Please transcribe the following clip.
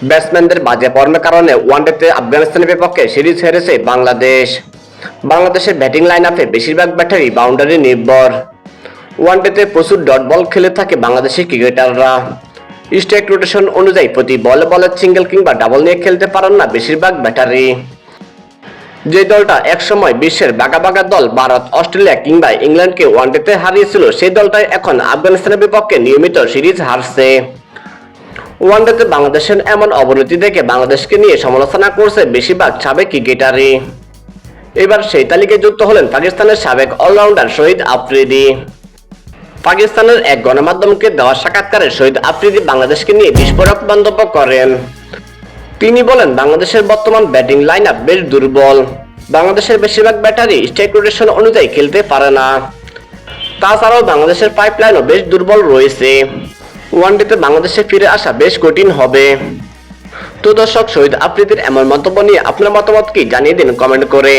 ব্যাটসম্যানদের বাজে ফর্মের কারণে ওয়ানডেতে আফগানিস্তানের বিপক্ষে সিরিজ হেরেছে বাংলাদেশ। বাংলাদেশের ব্যাটিং লাইন আপে বেশিরভাগ ব্যাটারি বাউন্ডারি নির্ভর। ওয়ানডেতে প্রচুর ডট বল খেলে থাকে বাংলাদেশের ক্রিকেটাররা। স্ট্রাইক রোটেশন অনুযায়ী প্রতি বলে বলে সিঙ্গেল কিংবা ডাবল নিয়ে খেলতে পারেন না বেশিরভাগ ব্যাটারি। যে দলটা একসময় বিশ্বের বাঘা দল ভারত, অস্ট্রেলিয়া কিংবা ইংল্যান্ডকে ওয়ানডেতে হারিয়েছিল, সেই দলটাই এখন আফগানিস্তানের বিপক্ষে নিয়মিত সিরিজ হারছে। ওয়ানডেতে বাংলাদেশের এমন অবনতি দেখে বাংলাদেশকে নিয়ে সমালোচনা করছে বেশিরভাগ সাবেক ক্রিকেটারই। এবার সেই তালিকায় যুক্ত হলেন পাকিস্তানের সাবেক অলরাউন্ডার শহীদ আফ্রিদি। পাকিস্তানের এক গণমাধ্যমকে দেওয়া সাক্ষাৎকারে শহীদ আফ্রিদি বাংলাদেশকে নিয়ে বিস্ফোরক মন্তব্য করেন। তিনি বলেন, বাংলাদেশের বর্তমান ব্যাটিং লাইন আপ বেশ দুর্বল। বাংলাদেশের বেশিরভাগ ব্যাটারি স্ট্রাইক রোটেশন অনুযায়ী খেলতে পারে না। তাছাড়াও বাংলাদেশের পাইপলাইনও বেশ দুর্বল রয়েছে। ওয়ানডেতে বাংলাদেশে ফিরে আসা বেশ কঠিন হবে। তো দর্শক, শহীদ আফ্রিদির এমন মন্তব্য নিয়ে আপনার মতামত কি জানিয়ে দিন কমেন্ট করে।